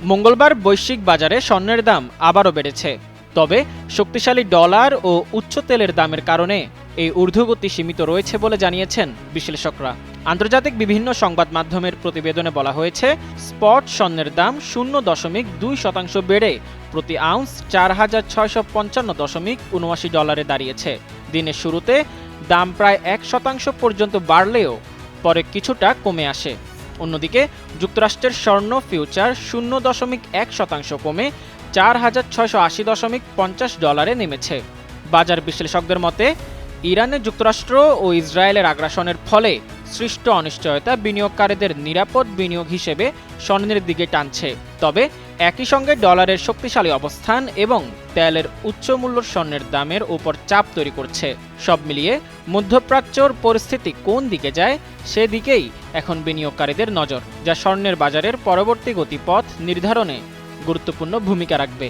মঙ্গলবার বৈশ্বিক বাজারে স্বর্ণের দাম আবারও বেড়েছে। তবে শক্তিশালী ডলার ও উচ্চ তেলের দামের কারণে এই ঊর্ধ্বগতি সীমিত রয়েছে বলে জানিয়েছেন বিশ্লেষকরা। আন্তর্জাতিক বিভিন্ন সংবাদ মাধ্যমের প্রতিবেদনে বলা হয়েছে, স্পট স্বর্ণের দাম 0.2% বেড়ে প্রতি আউন্স $4,655.79 দাঁড়িয়েছে। দিনের শুরুতে দাম প্রায় 1% পর্যন্ত বাড়লেও পরে কিছুটা কমে আসে। অন্যদিকে যুক্তরাষ্ট্রের স্বর্ণ ফিউচার 0.1% কমে $4,680.50 নেমেছে। বাজার বিশ্লেষকদের মতে, ইরানে যুক্তরাষ্ট্র ও ইসরায়েলের আগ্রাসনের ফলে সৃষ্ট অনিশ্চয়তা বিনিয়োগকারীদের নিরাপদ বিনিয়োগ হিসেবে স্বর্ণের দিকে টানছে। তবে একই সঙ্গে ডলারের শক্তিশালী অবস্থান এবং তেলের উচ্চ মূল্য স্বর্ণের দামের উপর চাপ তৈরি করছে। সব মিলিয়ে মধ্যপ্রাচ্যর পরিস্থিতি কোন দিকে যায় সেদিকেই এখন বিনিয়োগকারীদের নজর, যা স্বর্ণের বাজারের পরবর্তী গতিপথ নির্ধারণে গুরুত্বপূর্ণ ভূমিকা রাখবে।